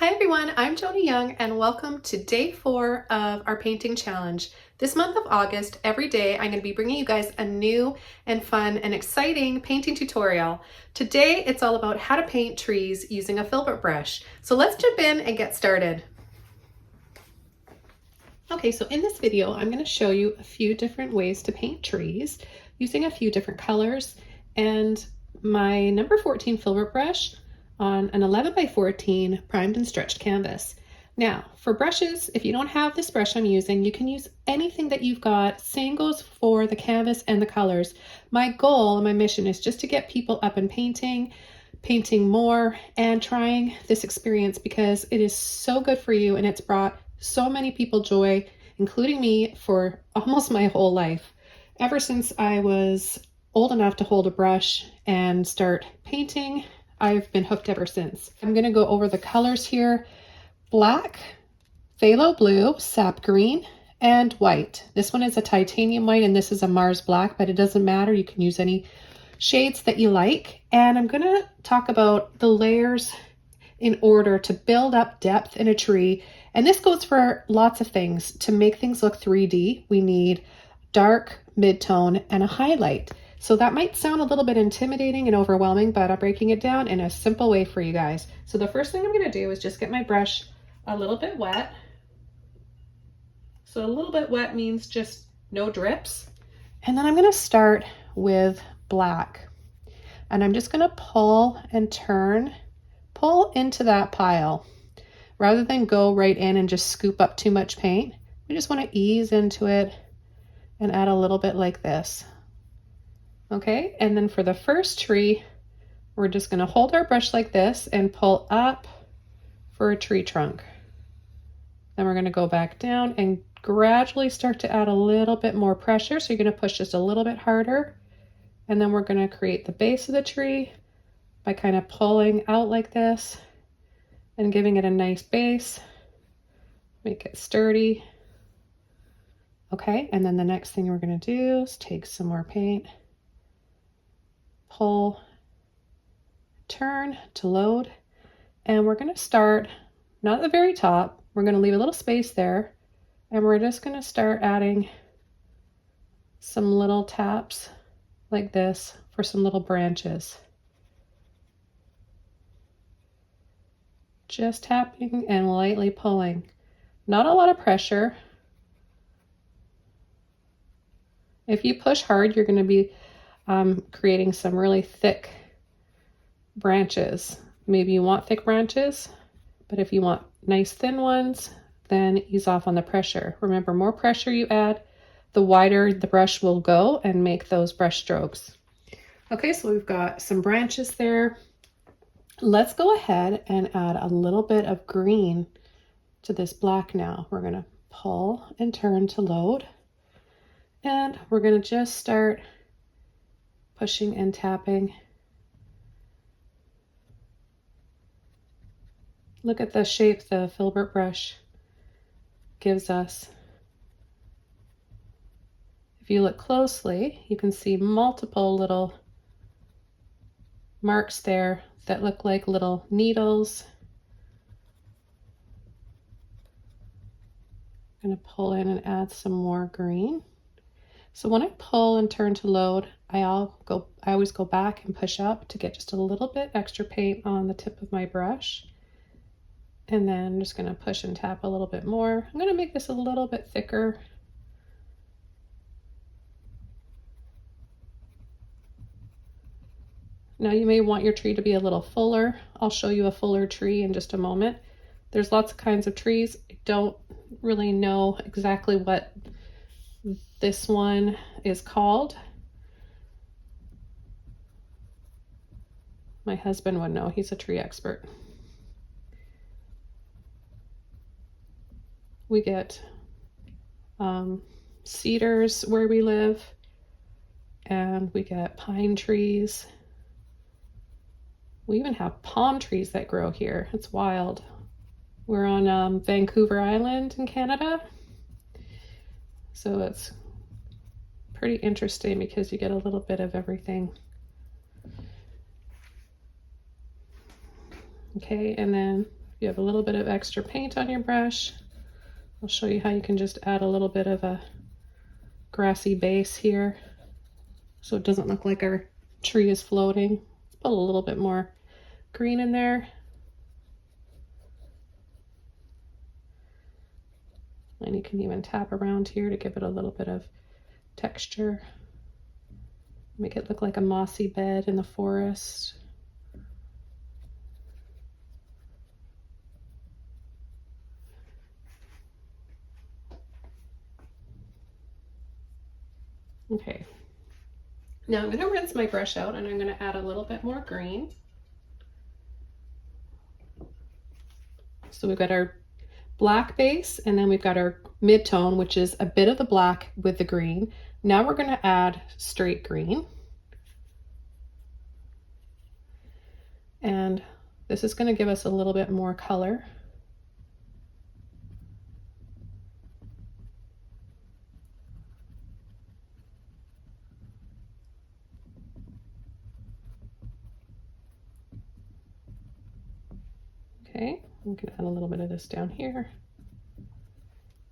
Hi everyone, I'm Joni Young and welcome to day 4 of our painting challenge. This month of August, every day I'm going to be bringing you guys a new and fun and exciting painting tutorial. Today it's all about how to paint trees using a filbert brush. So let's jump in and get started. Okay, so in this video I'm going to show you a few different ways to paint trees using a few different colors and my number 14 filbert brush on an 11 by 14 primed and stretched canvas. Now for brushes, if you don't have this brush I'm using, you can use anything that you've got. Same goes for the canvas and the colors. My goal and my mission is just to get people up and painting more and trying this experience because it is so good for you and it's brought so many people joy, including me, for almost my whole life. Ever since I was old enough to hold a brush and start painting, I've been hooked ever since. I'm going to go over the colors here: black, phthalo blue, sap green, and white. This one is a titanium white and this is a Mars black, but it doesn't matter. You can use any shades that you like. And I'm going to talk about the layers in order to build up depth in a tree. And this goes for lots of things. To make things look 3D, we need dark, mid-tone, and a highlight. So that might sound a little bit intimidating and overwhelming, but I'm breaking it down in a simple way for you guys. So the first thing I'm going to do is just get my brush a little bit wet. So a little bit wet means just no drips. And then I'm going to start with black. And I'm just going to pull and turn, pull into that pile. Rather than go right in and just scoop up too much paint, we just want to ease into it and add a little bit like this. Okay, and then for the first tree, we're just going to hold our brush like this and pull up for a tree trunk. Then we're going to go back down and gradually start to add a little bit more pressure. So you're going to push just a little bit harder. And then we're going to create the base of the tree by kind of pulling out like this and giving it a nice base. Make it sturdy. Okay, and then the next thing we're going to do is take some more paint, pull, turn to load, and we're going to start not at the very top. We're going to leave a little space there, and we're just going to start adding some little taps like this for some little branches. Just tapping and lightly pulling. Not a lot of pressure. If you push hard, you're going to be creating some really thick branches. Maybe you want thick branches, but if you want nice thin ones, then ease off on the pressure. Remember, more pressure you add, the wider the brush will go and make those brush strokes. Okay, so we've got some branches there. Let's go ahead and add a little bit of green to this black now. We're going to pull and turn to load, and we're going to just start pushing and tapping. Look at the shape the filbert brush gives us. If you look closely, you can see multiple little marks there that look like little needles. I'm going to pull in and add some more green. So when I pull and turn to load, I always go back and push up to get just a little bit extra paint on the tip of my brush. And then I'm just going to push and tap a little bit more. I'm going to make this a little bit thicker. Now you may want your tree to be a little fuller. I'll show you a fuller tree in just a moment. There's lots of kinds of trees. I don't really know exactly what this one is called. My husband would know, he's a tree expert. We get cedars where we live, and we get pine trees. We even have palm trees that grow here. It's wild. We're on Vancouver Island in Canada, so it's pretty interesting because you get a little bit of everything. Okay, and then you have a little bit of extra paint on your brush, I'll show you how you can just add a little bit of a grassy base here so it doesn't look like our tree is floating. Put a little bit more green in there. And you can even tap around here to give it a little bit of texture. Make it look like a mossy bed in the forest. Okay, now I'm going to rinse my brush out and I'm going to add a little bit more green. So we've got our black base and then we've got our mid-tone, which is a bit of the black with the green. Now we're going to add straight green. And this is going to give us a little bit more color. Okay, we can add a little bit of this down here.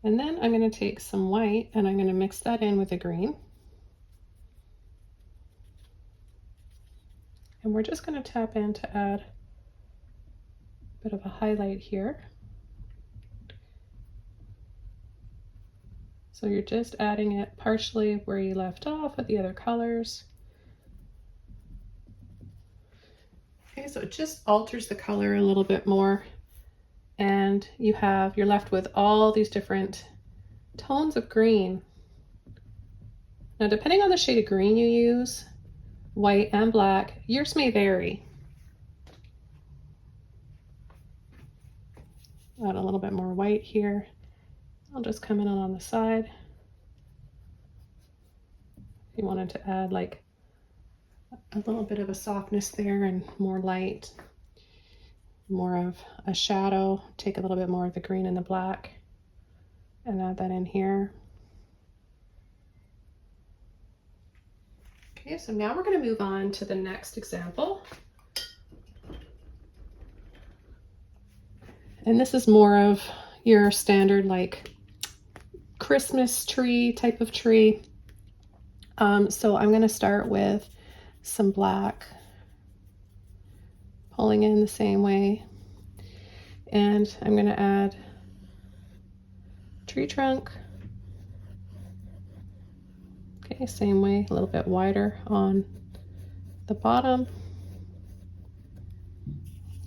And then I'm going to take some white and I'm going to mix that in with the green. And we're just going to tap in to add a bit of a highlight here. So you're just adding it partially where you left off with the other colors. Okay, so it just alters the color a little bit more. And you're left with all these different tones of green. Now, depending on the shade of green you use, white and black, yours may vary. Add a little bit more white here. I'll just come in on the side. If you wanted to add like a little bit of a softness there and more light, more of a shadow, take a little bit more of the green and the black and add that in here. Okay, so now we're going to move on to the next example. And this is more of your standard like Christmas tree type of tree. So I'm going to start with some black, pulling in the same way, and I'm going to add tree trunk. Okay, same way, a little bit wider on the bottom.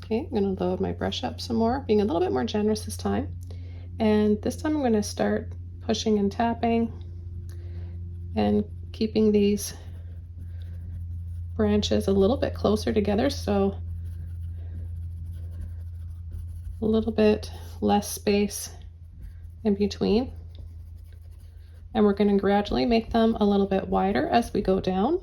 Okay, I'm going to load my brush up some more, being a little bit more generous this time. And this time I'm going to start pushing and tapping and keeping these branches a little bit closer together, so a little bit less space in between. And we're going to gradually make them a little bit wider as we go down.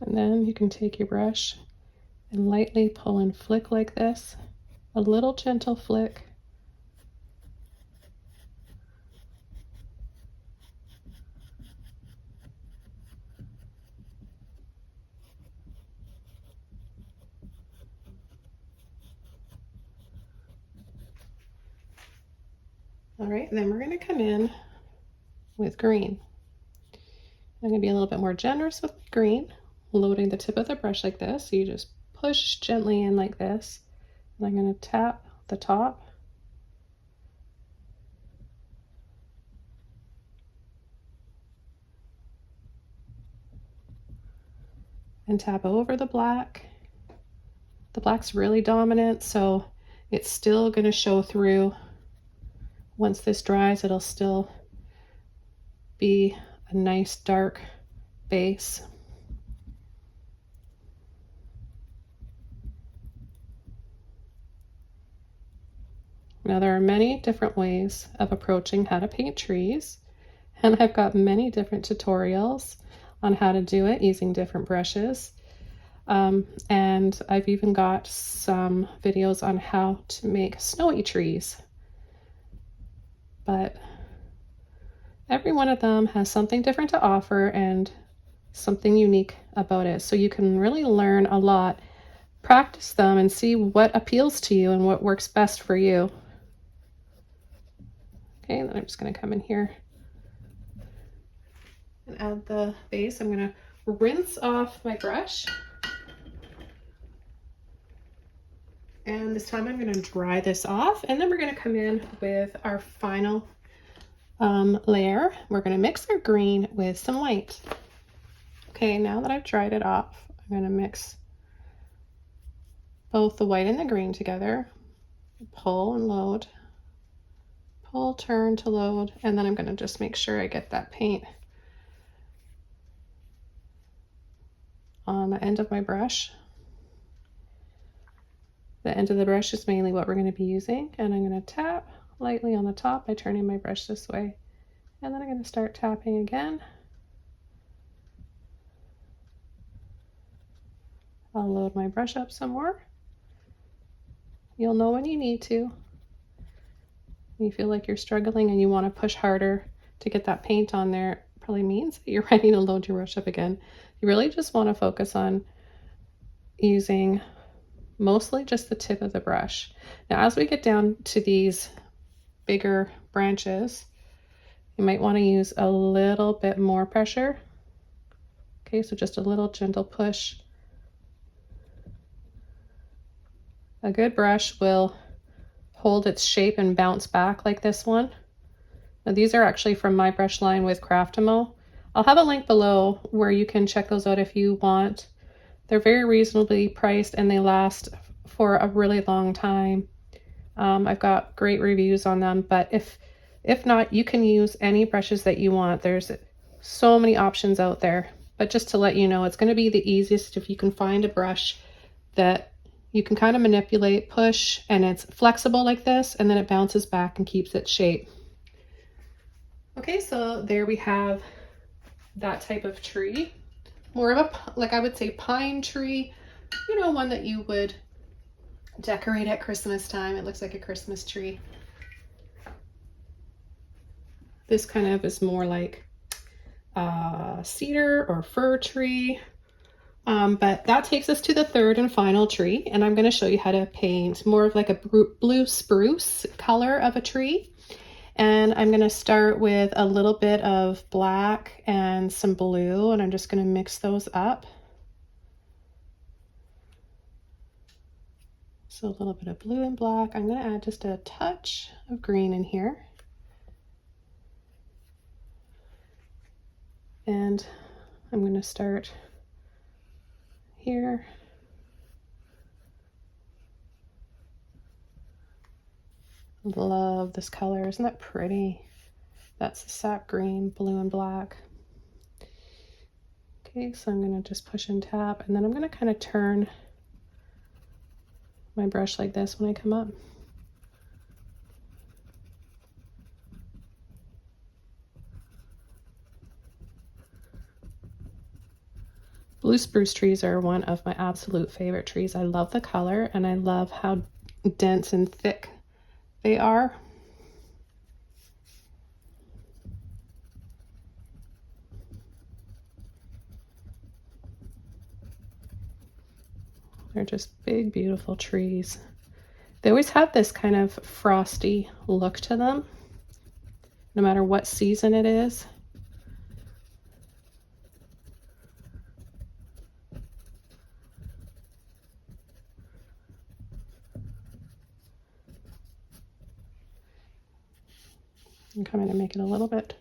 And then you can take your brush and lightly pull and flick like this, a little gentle flick. All right, then we're going to come in with green. I'm going to be a little bit more generous with green, loading the tip of the brush like this. So you just push gently in like this. And I'm going to tap the top. And tap over the black. The black's really dominant, so it's still going to show through. Once this dries, it'll still be a nice dark base. Now there are many different ways of approaching how to paint trees, and I've got many different tutorials on how to do it using different brushes. And I've even got some videos on how to make snowy trees. But every one of them has something different to offer and something unique about it. So you can really learn a lot, practice them, and see what appeals to you and what works best for you. Okay, then I'm just going to come in here and add the base. I'm going to rinse off my brush. And this time I'm going to dry this off, and then we're going to come in with our final layer. We're going to mix our green with some white. Okay, now that I've dried it off, I'm going to mix both the white and the green together. Pull and load. Pull, turn to load, and then I'm going to just make sure I get that paint on the end of my brush. The end of the brush is mainly what we're going to be using, and I'm going to tap lightly on the top by turning my brush this way, and then I'm going to start tapping again. I'll load my brush up some more. You'll know when you need to. You feel like you're struggling and you want to push harder to get that paint on there, it probably means that you're ready to load your brush up again. You really just want to focus on using mostly just the tip of the brush. Now, as we get down to these bigger branches, you might want to use a little bit more pressure. Okay, so just a little gentle push. A good brush will hold its shape and bounce back like this one. Now, these are actually from my brush line with Craftimo. I'll have a link below where you can check those out if you want. They're very reasonably priced and they last for a really long time. I've got great reviews on them, but if not, you can use any brushes that you want. There's so many options out there, but just to let you know, it's going to be the easiest if you can find a brush that you can kind of manipulate, push, and it's flexible like this, and then it bounces back and keeps its shape. Okay, so there we have that type of tree. More of a, like I would say, pine tree, you know, one that you would decorate at Christmas time. It looks like a Christmas tree. This kind of is more like a cedar or fir tree. But that takes us to the third and final tree, and I'm going to show you how to paint more of like a blue spruce color of a tree. And I'm going to start with a little bit of black and some blue, and I'm just going to mix those up. So a little bit of blue and black. I'm going to add just a touch of green in here. And I'm going to start here. Love this color. Isn't that pretty? That's the sap green, blue and black. Okay, so I'm going to just push and tap, and then I'm going to kind of turn my brush like this when I come up. Blue spruce trees are one of my absolute favorite trees. I love the color, and I love how dense and thick they are. They're just big, beautiful trees. They always have this kind of frosty look to them, no matter what season it is. I'm coming to make it a little bit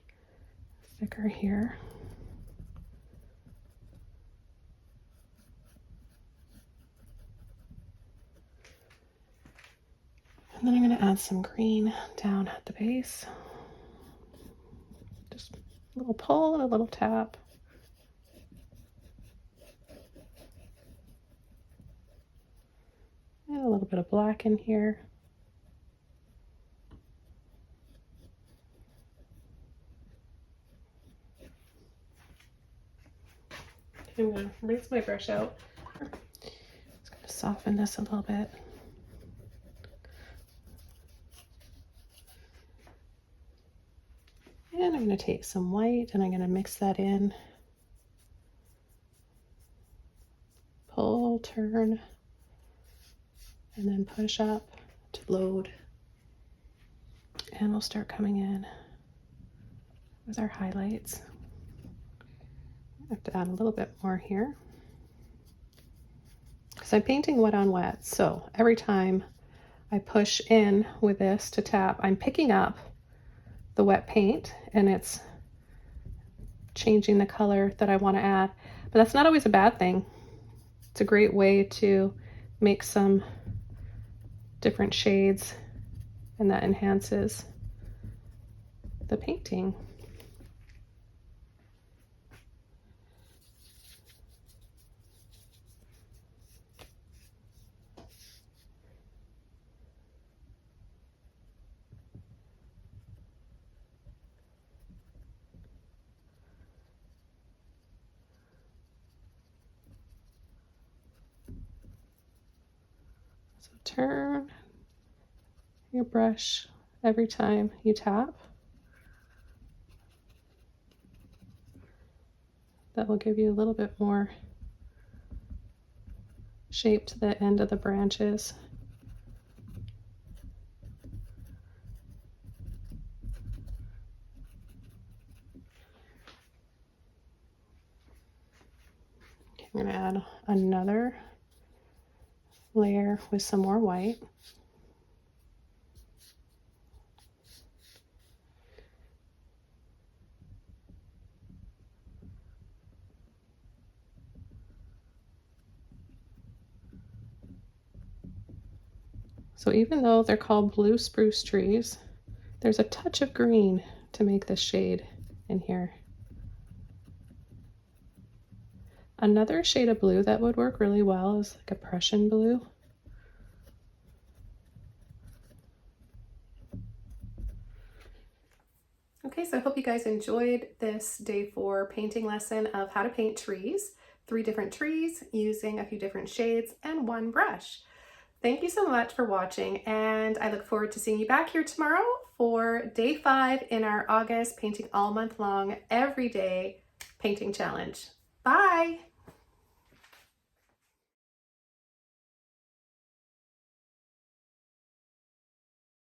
thicker here. And then I'm going to add some green down at the base. Just a little pull and a little tap. And a little bit of black in here. I'm gonna rinse my brush out. Just gonna soften this a little bit. And I'm gonna take some white and I'm gonna mix that in. Pull, turn, and then push up to load. And we'll start coming in with our highlights. I have to add a little bit more here because I'm painting wet on wet. So every time I push in with this to tap, I'm picking up the wet paint and it's changing the color that I want to add. But that's not always a bad thing. It's a great way to make some different shades, and that enhances the painting. So turn your brush every time you tap. That will give you a little bit more shape to the end of the branches. I'm going to add another layer with some more white. So even though they're called blue spruce trees, there's a touch of green to make this shade in here. Another shade of blue that would work really well is like a Prussian blue. Okay, so I hope you guys enjoyed this day 4 painting lesson of how to paint trees. 3 different trees using a few different shades and 1 brush. Thank you so much for watching, and I look forward to seeing you back here tomorrow for day 5 in our August Painting All Month Long Everyday Painting Challenge. Bye!